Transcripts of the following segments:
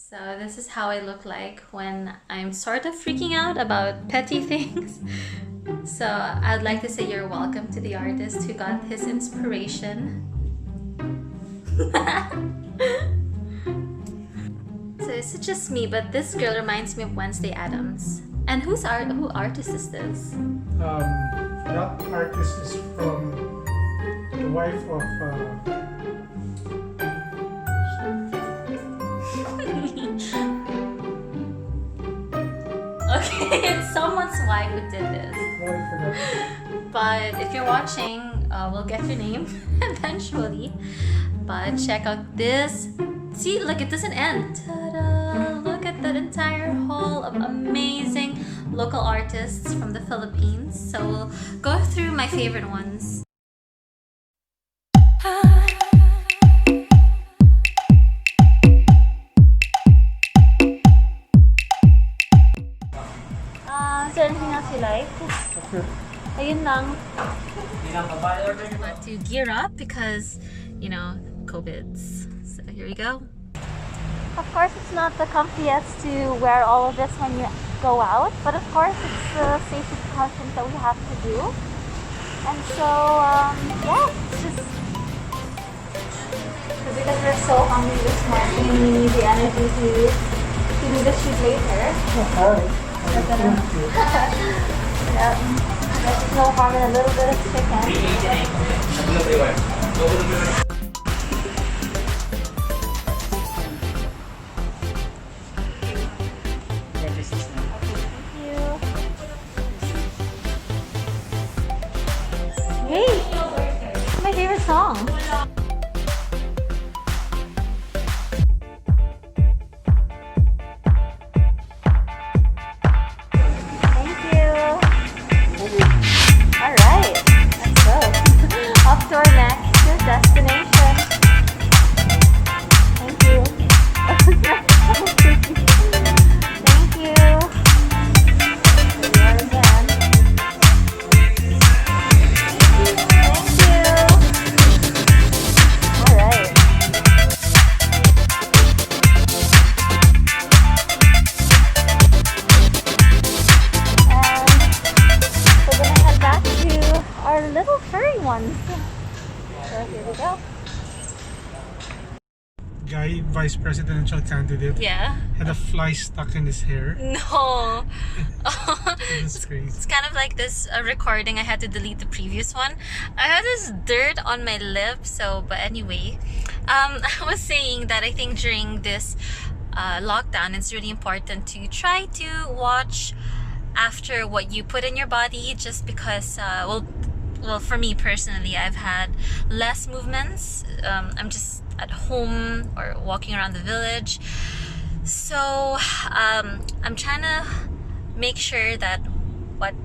So this is how I look like when I'm sort of freaking out about petty things. So I'd like to say you're welcome to the artist who got his inspiration. So it's just me, but this girl reminds me of Wednesday Addams. And who artist is this? That artist is from the wife of Okay, it's someone's wife who did this. oh, I forgot. But if you're watching, we'll get your name eventually. But check out this. See, look, it doesn't end. Ta-da! Look at that entire hall of amazing local artists from the Philippines. So we'll go through my favorite ones. Is there anything else you like? Okay. Ayun lang. About to gear up because, you know, COVIDs. So here we go. Of course, it's not the comfiest to wear all of this when you go out, but of course, it's the safety precautions that we have to do. And so, yeah, it's just because we're so hungry this morning, we need the energy to do the shoot later. Yeah, there's no harm in a little bit of chicken. Hey, it's my favorite song. Thank you. All right, let's go. Off to our next destination. Thank you. Thank you. There we are again. Thank you. All right. And we're gonna head back to our little furry ones. So here we go. Guy, vice presidential candidate, Yeah. had a fly stuck in his hair. No. It's crazy. It's kind of like this recording. I had to delete the previous one. I had this dirt on my lip. So, but anyway, I was saying that I think during this lockdown, it's really important to try to watch after what you put in your body, just because, well, for me personally, I've had less movements. I'm just at home or walking around the village. So I'm trying to make sure that what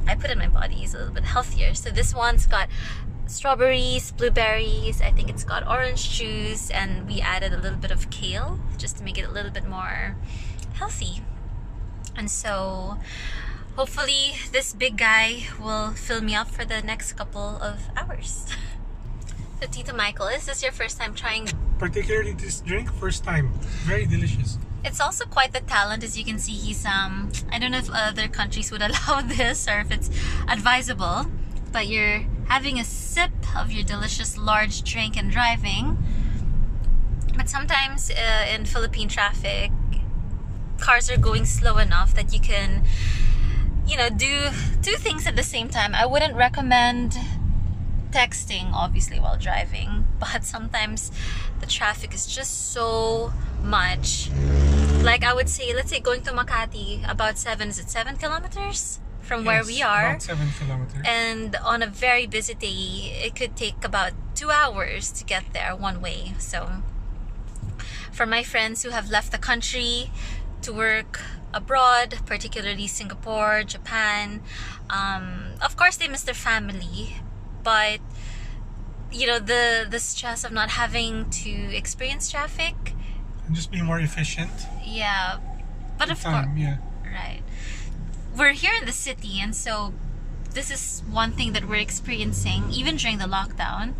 I put in my body is a little bit healthier. So this one's got strawberries, blueberries, I think it's got orange juice, and we added a little bit of kale just to make it a little bit more healthy. And so hopefully this big guy will fill me up for the next couple of hours. So Tito Michael, is this your first time trying? Particularly this drink, first time. Very delicious. It's also quite the talent. As you can see, he's I don't know if other countries would allow this or if it's advisable, but you're having a sip of your delicious large drink and driving. But sometimes in Philippine traffic, cars are going slow enough that you can, you know, do two things at the same time. I wouldn't recommend texting obviously while driving, but sometimes the traffic is just so much. Like I would say, let's say going to Makati, about 7 kilometers from where we are, About 7 kilometers. and on a very busy day it could take about 2 hours to get there one way. So for my friends who have left the country to work abroad, particularly Singapore, Japan, of course they miss their family, but you know, the stress of not having to experience traffic, And just be more efficient. yeah. But of course, Time, yeah. right, we're here in the city, and so this is one thing that we're experiencing even during the lockdown.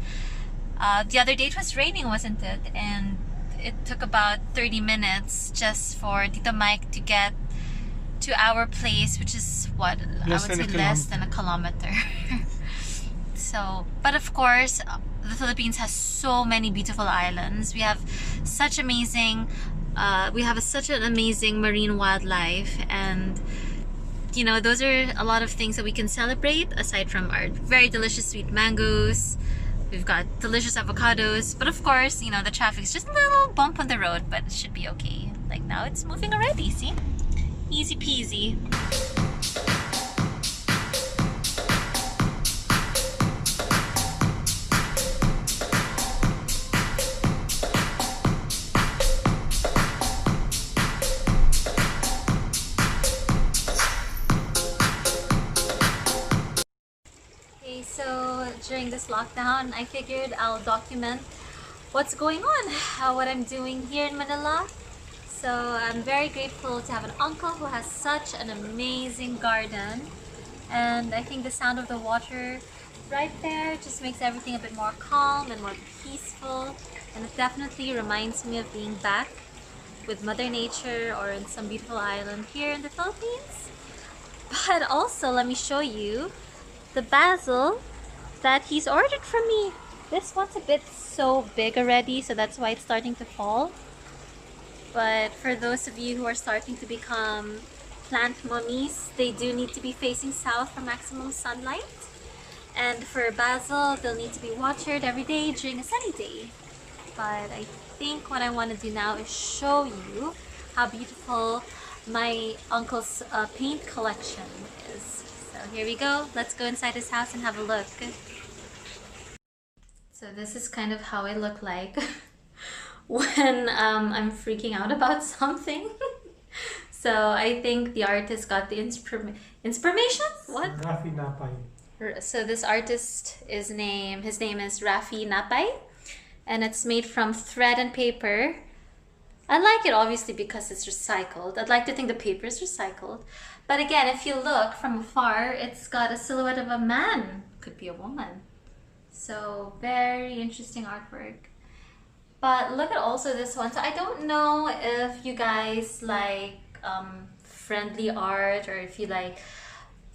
The other day it was raining, wasn't it? And it took about 30 minutes just for Tito Mike to get to our place, which is what Less I would than say a less than a kilometer. So, but of course, the Philippines has so many beautiful islands. We have such amazing, such an amazing marine wildlife, and you know, those are a lot of things that we can celebrate aside from our very delicious sweet mangoes. We've got delicious avocados, but of course, you know, the traffic's just a little bump on the road, but it should be okay. Like now it's moving already, see? Easy peasy. So during this lockdown, I figured I'll document what's going on, what I'm doing here in Manila. So I'm very grateful to have an uncle who has such an amazing garden, and I think the sound of the water right there just makes everything a bit more calm and more peaceful, and it definitely reminds me of being back with Mother Nature or in some beautiful island here in the Philippines. But also, let me show you the basil that he's ordered from me. This one's a bit so big already, so that's why it's starting to fall. But for those of you who are starting to become plant mummies, they do need to be facing south for maximum sunlight. And for basil, they'll need to be watered every day during a sunny day. But I think what I want to do now is show you how beautiful my uncle's paint collection is. So here we go. Let's go inside his house and have a look. So this is kind of how I look like when I'm freaking out about something. So I think the artist got the inspiration? What? Rafi Napay. So this artist his name is Rafi Napay, and it's made from thread and paper. I like it obviously because it's recycled. I'd like to think the paper is recycled. But again, if you look from afar, it's got a silhouette of a man. Could be a woman. So very interesting artwork. But look at also this one. So I don't know if you guys like friendly art, or if you like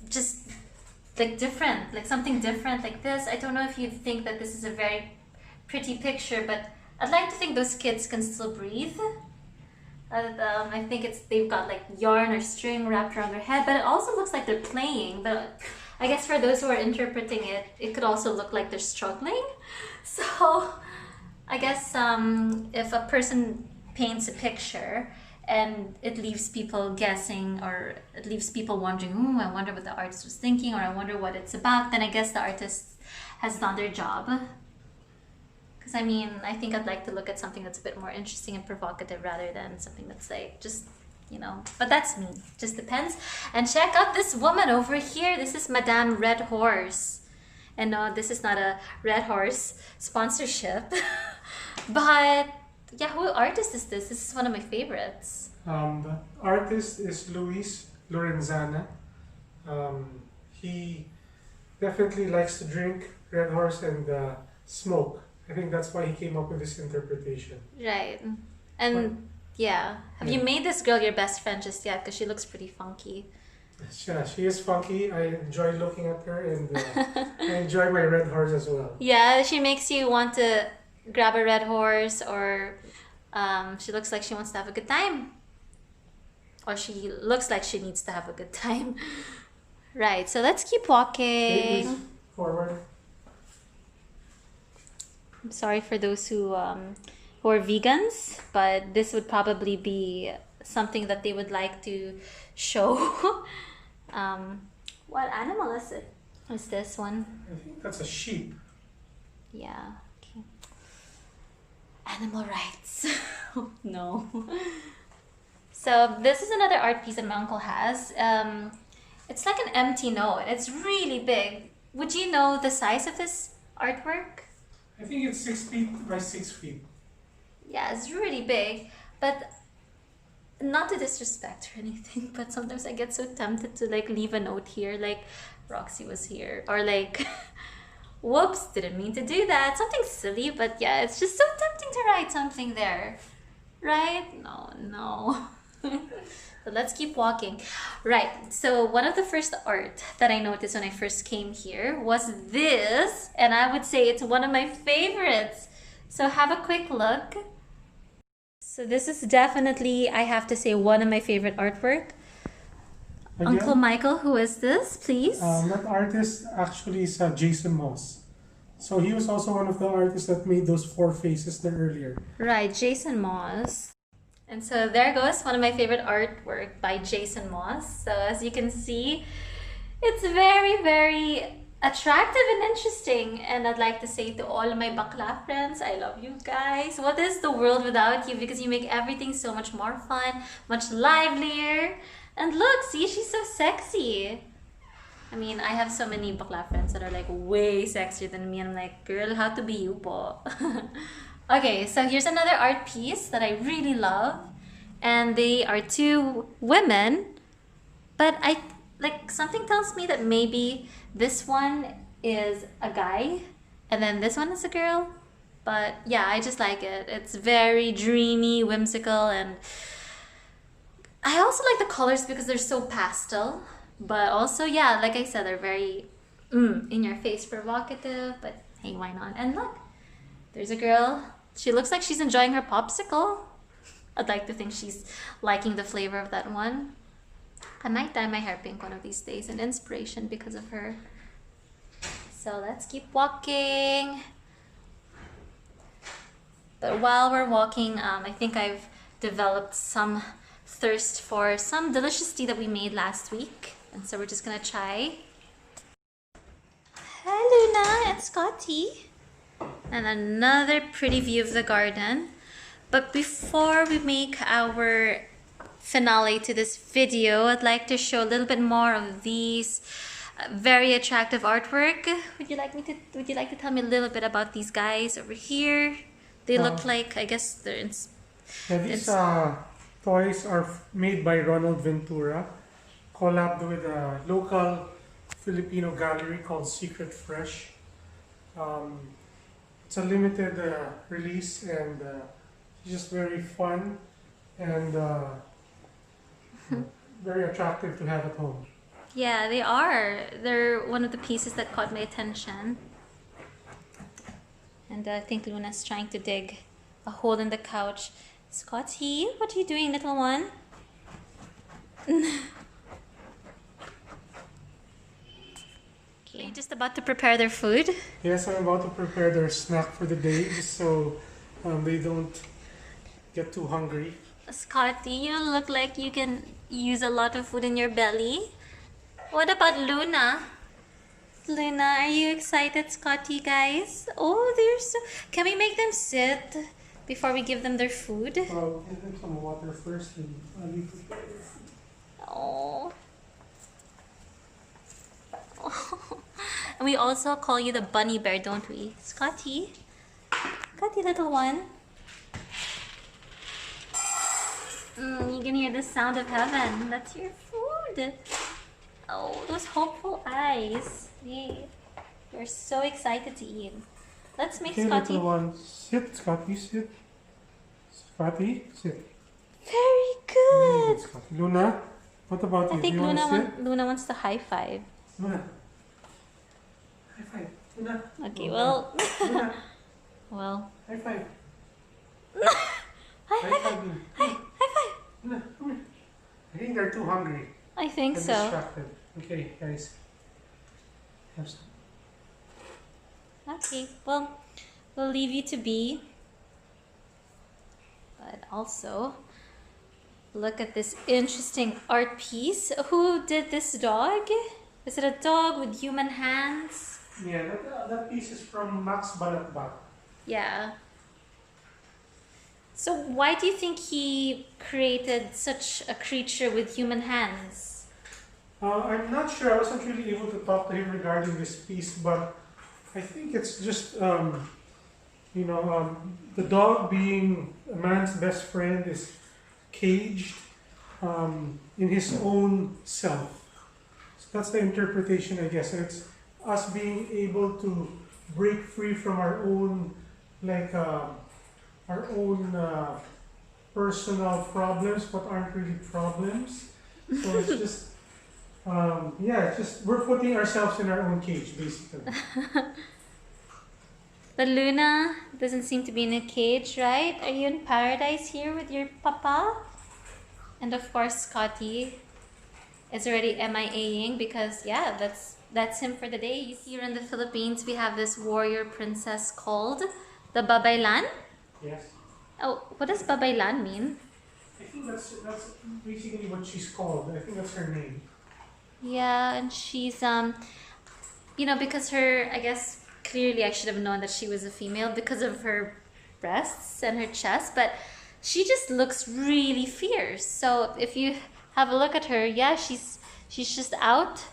just like different, like something different like this. I don't know if you think that this is a very pretty picture, but I'd like to think those kids can still breathe. I think they've got like yarn or string wrapped around their head, but it also looks like they're playing. But I guess for those who are interpreting it, it could also look like they're struggling. So I guess if a person paints a picture and it leaves people guessing, or it leaves people wondering, I wonder what the artist was thinking, or I wonder what it's about, then I guess the artist has done their job. Because I mean, I think I'd like to look at something that's a bit more interesting and provocative rather than something that's like just, you know, but that's me. Just depends. And check out this woman over here. This is Madame Red Horse. And no, this is not a Red Horse sponsorship. But yeah, who artist is this? This is one of my favorites. The artist is Luis Lorenzana. He definitely likes to drink Red Horse and smoke. I think that's why he came up with this interpretation. Right. And yeah, have you made this girl your best friend just yet? Because she looks pretty funky. Yeah, she is funky. I enjoy looking at her, and I enjoy my Red Horse as well. Yeah, she makes you want to grab a Red Horse, or she looks like she wants to have a good time. Or she looks like she needs to have a good time. Right, so let's keep walking. Please, forward. I'm sorry for those who are vegans, but this would probably be something that they would like to show. What animal is it? Is this one? I think that's a sheep. Yeah. Okay. Animal rights. No. So this is another art piece that my uncle has. It's like an empty note. It's really big. Would you know the size of this artwork? I think it's 6 feet by 6 feet. Yeah, it's really big. But not to disrespect or anything, but sometimes I get so tempted to like leave a note here, like Roxy was here, or like whoops, didn't mean to do that. Something silly, but yeah, it's just so tempting to write something there. Right? No, no. So let's keep walking. Right. So one of the first art that I noticed when I first came here was this, and I would say it's one of my favorites. So have a quick look. So this is definitely, I have to say, one of my favorite artwork. Uncle Michael, who is this, please? That artist actually is Jason Moss. So he was also one of the artists that made those four faces there earlier. Right, Jason Moss. And so there goes one of my favorite artwork by Jason Moss. So as you can see, it's very, very attractive and interesting. And I'd like to say to all of my bakla friends, I love you guys. What is the world without you? Because you make everything so much more fun, much livelier. And look, see, she's so sexy. I mean, I have so many bakla friends that are like way sexier than me. And I'm like, girl, how to be you po? Okay, so here's another art piece that I really love. And they are two women. But something tells me that maybe this one is a guy and then this one is a girl. But yeah, I just like it. It's very dreamy, whimsical, and I also like the colors because they're so pastel. But also, yeah, like I said, they're very in your face, provocative, but hey, why not? And look, there's a girl. She looks like she's enjoying her popsicle. I'd like to think she's liking the flavor of that one. I might dye my hair pink one of these days, an inspiration because of her. So let's keep walking. But while we're walking, I think I've developed some thirst for some delicious tea that we made last week. And so we're just gonna try. Hi Luna and Scotty. And another pretty view of the garden. But before we make our finale to this video, I'd like to show a little bit more of these very attractive artwork. Would you like to tell me a little bit about these guys over here? They look like, I guess they're these toys are made by Ronald Ventura, collabed with a local Filipino gallery called Secret Fresh. It's a limited release, and it's just very fun and very attractive to have at home. Yeah, they are. They're one of the pieces that caught my attention. And I think Luna's trying to dig a hole in the couch. Scotty, what are you doing, little one? Okay, just about to prepare their food. Yes, I'm about to prepare their snack for the day, just so they don't get too hungry. Scotty, you look like you can use a lot of food in your belly. What about Luna? Luna, are you excited, Scotty, guys? Oh, they're so... Can we make them sit before we give them their food? Well, give them some water first and I'll leave prepare their food. Oh. And we also call you the bunny bear, don't we? Scotty? Scotty, little one. You can hear the sound of heaven. That's your food. Oh, those hopeful eyes. You're so excited to eat. Let's make Scotty. Little one, sit, Scotty, sit. Scotty, sit. Very good. Scotty. Luna, what about you? I think you Luna wants to high five. Luna, high five. Luna. Okay, Luna. well. Luna. Well. High five. High five. High five. Luna, come here. I think they're too hungry. I think They're so. distracted. Okay, guys. Have some. Okay, well, we'll leave you to be. But also, look at this interesting art piece. Who did this dog? Is it a dog with human hands? Yeah, that piece is from Max Balatbak. Yeah. So why do you think he created such a creature with human hands? I'm not sure. I wasn't really able to talk to him regarding this piece, but I think it's just, the dog being a man's best friend is caged in his own self. So that's the interpretation, I guess. And it's us being able to break free from our own, personal problems but aren't really problems. So it's just, yeah, it's just we're putting ourselves in our own cage, basically. But Luna doesn't seem to be in a cage, right? Are you in paradise here with your papa? And of course, Scotty is already MIA-ing because, yeah, that's him for the day. Here in the Philippines, we have this warrior princess called the Babaylan. Yes. Oh, what does Babaylan mean? I think that's basically what she's called. I think that's her name. Yeah, and she's you know, because her, I guess clearly I should have known that she was a female because of her breasts and her chest, but she just looks really fierce. So if you have a look at her, yeah, she's just out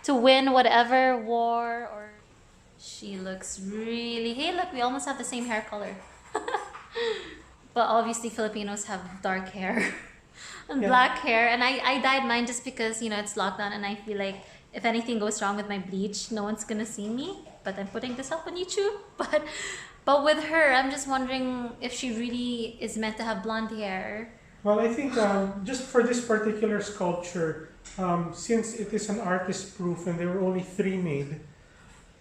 to win whatever war, or she looks really, hey look, we almost have the same hair color. But obviously Filipinos have dark hair and Yeah. black hair, and I dyed mine just because, you know, it's lockdown and I feel like if anything goes wrong with my bleach, no one's gonna see me. But I'm putting this up on YouTube. But with her, I'm just wondering if she really is meant to have blonde hair. Well, I think just for this particular sculpture, since it is an artist proof and there were only 3 made,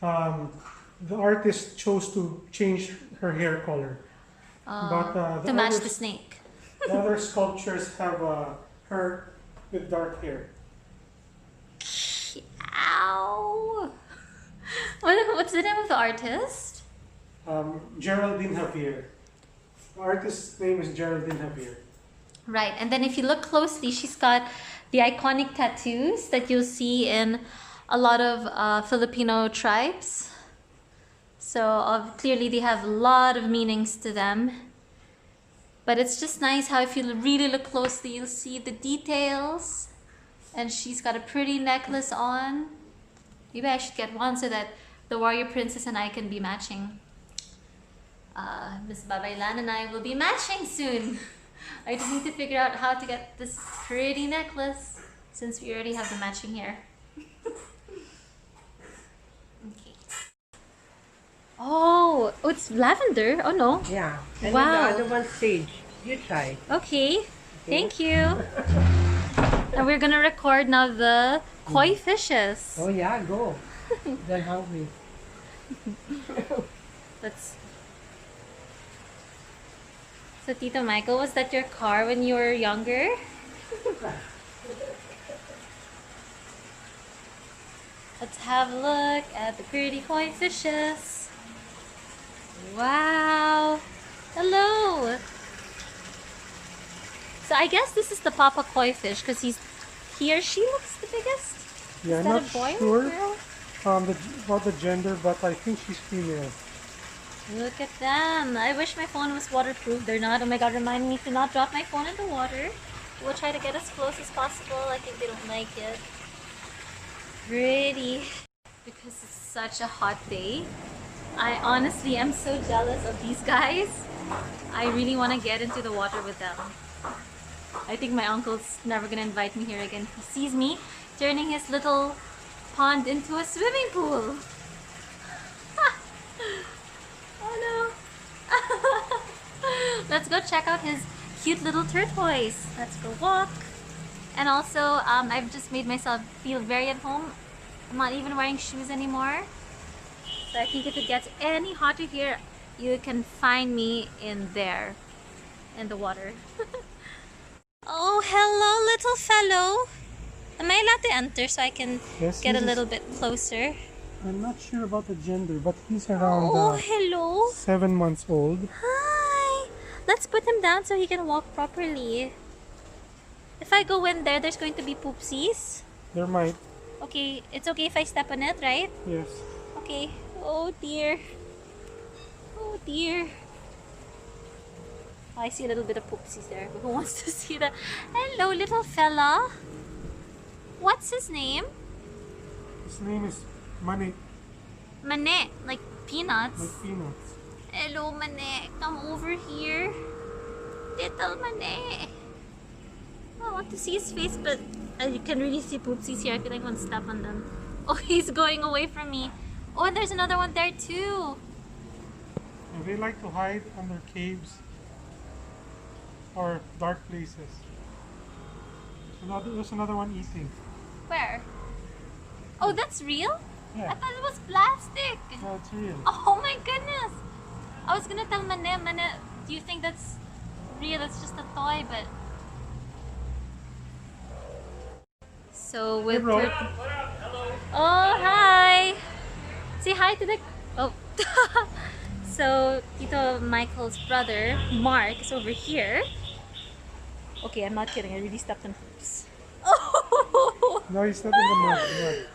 the artist chose to change her hair color. But To match the snake. the other sculptures have her with dark hair. Ow! What's the name of the artist? Geraldine Javier. The artist's name is Geraldine Javier. Right, and then if you look closely, she's got the iconic tattoos that you'll see in a lot of Filipino tribes. So clearly they have a lot of meanings to them. But it's just nice how if you really look closely, you'll see the details. And she's got a pretty necklace on. Maybe I should get one so that the warrior princess and I can be matching. Miss Babaylan and I will be matching soon. I just need to figure out how to get this pretty necklace since we already have the matching hair. Okay. Oh, it's lavender. Oh no. Yeah. And Wow. then the other one's sage. You try. Okay. Thank you. And we're gonna record now the koi fishes. Oh yeah, go. They're hungry. Let's. So Tito Michael, was that your car when you were younger? Let's have a look at the pretty koi fishes. Wow. Hello. So I guess this is the papa koi fish because he or she looks the biggest. Yeah, Is I'm that not a boy or sure a girl? about the gender, but I think she's female. Look at them. I wish my phone was waterproof. They're not. Oh my god, remind me to not drop my phone in the water. We'll try to get as close as possible. I think they don't like it. Pretty. Because it's such a hot day. I honestly am so jealous of these guys. I really want to get into the water with them. I think my uncle's never gonna invite me here again. He sees me turning his little pond into a swimming pool. Oh no. Let's go check out his cute little turquoise. Let's go walk. And also, I've just made myself feel very at home. I'm not even wearing shoes anymore. So I think if it gets any hotter here, you can find me in there, in the water. Oh, hello, little fellow. Am I allowed to enter so I can Yes, get a this is- little bit closer? I'm not sure about the gender, but he's around Oh, hello. 7 months old. Hi. Let's put him down so he can walk properly. If I go in there, there's going to be poopsies. There might, Okay, it's okay if I step on it, right? yes. Okay. Oh dear. Oh dear. Oh, I see a little bit of poopsies there. Who wants to see that? Hello, little fella. What's his name? His name is Mane, Mane, like peanuts. like peanuts. Hello, Mane. Come over here. Little Mane. I want to see his face, but you can really see poopsies here. I feel like I want to step on them. Oh, he's going away from me. Oh, and there's another one there too. And they like to hide under caves. or dark places. There's another one eating. Where? Oh, that's real? I Yeah, thought it was plastic. no, it's real. Oh my goodness. I was gonna tell Mane, do you think that's real? It's just a toy, but... So Hey, with... bro. Oh, hi! Say hi to the... Oh. So, Tito Michael's brother, Mark, is over here. Okay, I'm not kidding. I really stepped on hoops. Oh! No, he's not in the mud.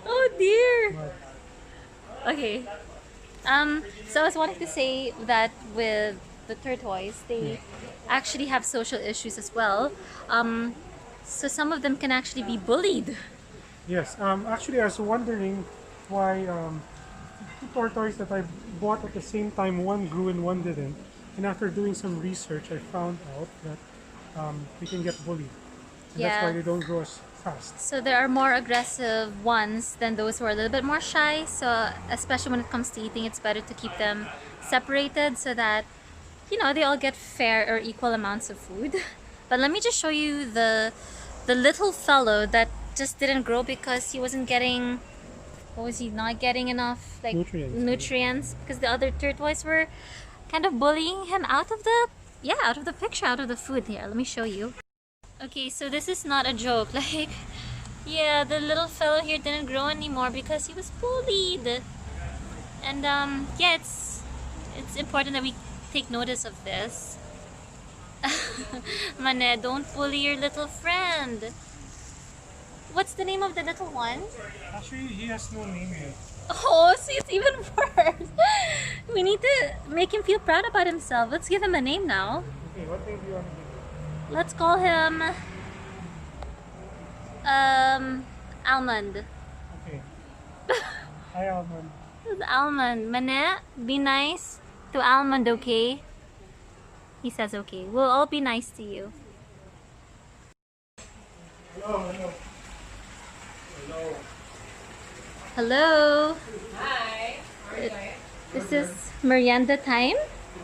Oh dear! Mud. Okay. So I was wanting to say that with the tortoise, they actually have social issues as well. So some of them can actually be bullied. Yes. Actually, I was wondering why two tortoises that I bought at the same time, one grew and one didn't. And after doing some research, I found out that they can get bullied. And that's why Yeah. they don't grow as fast. So there are more aggressive ones than those who are a little bit more shy. So especially when it comes to eating, it's better to keep them separated so that, you know, they all get fair or equal amounts of food. But let me just show you the little fellow that just didn't grow because he wasn't getting, what was he not getting enough, like Nutrients. because the other tortoise were kind of bullying him out of the picture, out of the food. Here, let me show you. Okay, so this is not a joke. Like, yeah, the little fellow here didn't grow anymore because he was bullied. And yeah, it's important that we take notice of this. Mane, don't bully your little friend. What's the name of the little one? Actually, he has no name yet. Oh, see, it's even worse. We need to make him feel proud about himself. Let's give him a name now. Okay, what name do you want to give him? Let's call him Almond. Okay. Hi, Almond. This is Almond. Mane, be nice to Almond, okay? He says okay. We'll all be nice to you. Hello. Hello. Hi. This is merienda time.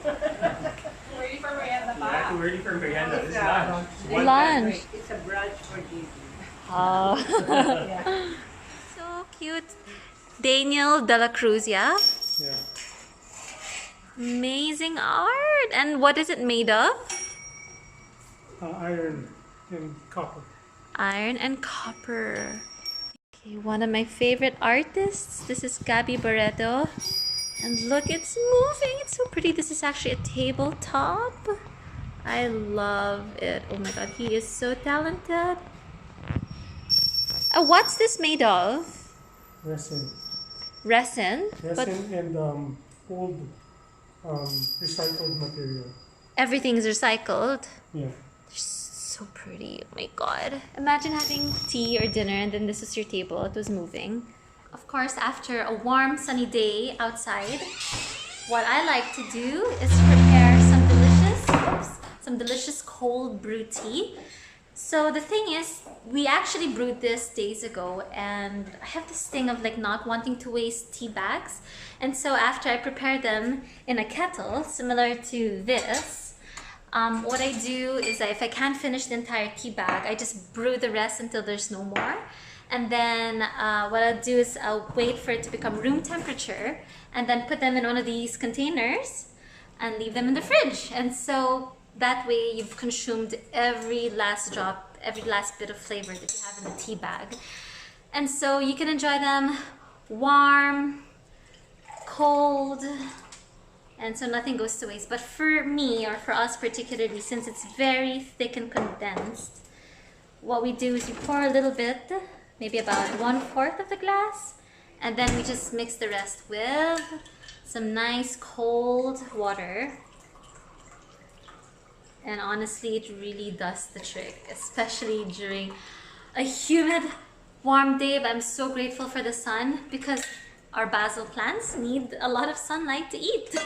Ready for merienda We're ready for merienda. This is lunch. Lunch. It's a brunch for Gigi. Oh. So cute. Daniel De La Cruz, yeah? Yeah. Amazing art. And what is it made of? Iron and copper. Iron and copper. Okay, one of my favorite artists. This is Gabby Barreto. And look, it's moving. It's so pretty. This is actually a tabletop. I love it. Oh my god, he is so talented. What's this made of? Resin. Resin? But Resin and old recycled material. everything's recycled. Yeah. So pretty. Oh my god. Imagine having tea or dinner and then this is your table. It was moving. Of course, after a warm, sunny day outside, what I like to do is prepare some delicious cold brew tea. So the thing is, we actually brewed this days ago and I have this thing of like not wanting to waste tea bags. And so after I prepare them in a kettle, similar to this, what I do is that if I can't finish the entire tea bag, I just brew the rest until there's no more. And then what I'll do is I'll wait for it to become room temperature and then put them in one of these containers and leave them in the fridge. And so that way you've consumed every last drop, every last bit of flavor that you have in the tea bag. And so you can enjoy them warm, cold, and so nothing goes to waste. But for me, or for us particularly, since it's very thick and condensed, what we do is we pour a little bit, maybe about 1/4 of the glass, and then we just mix the rest with some nice cold water. And honestly, it really does the trick, especially during a humid, warm day. But I'm so grateful for the sun because our basil plants need a lot of sunlight to eat.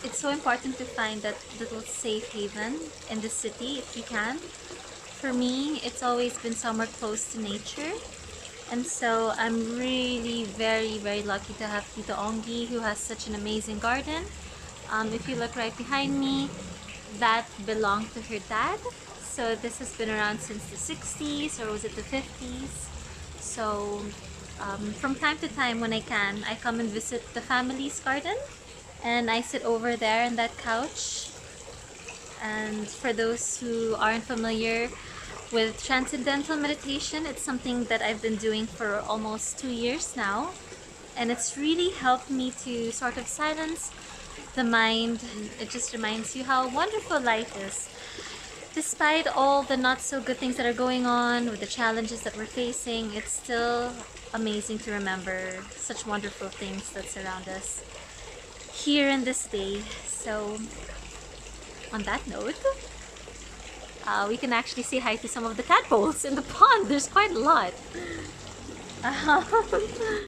it's so important to find that little safe haven in the city if you can. For me, it's always been somewhere close to nature. And so I'm really very lucky to have Tita Ongi, who has such an amazing garden. If you look right behind me, that belonged to her dad. So this has been around since the 60s, or was it the 50s? So from time to time when I can, I come and visit the family's garden, and I sit over there in that couch. And for those who aren't familiar with Transcendental Meditation, it's something that I've been doing for almost 2 years now, and it's really helped me to sort of silence the mind. It just reminds you how wonderful life is. Despite all the not so good things that are going on, with the challenges that we're facing, it's still amazing to remember such wonderful things that surround us here in this day. So on that note, we can actually say hi to some of the tadpoles in the pond. There's quite a lot.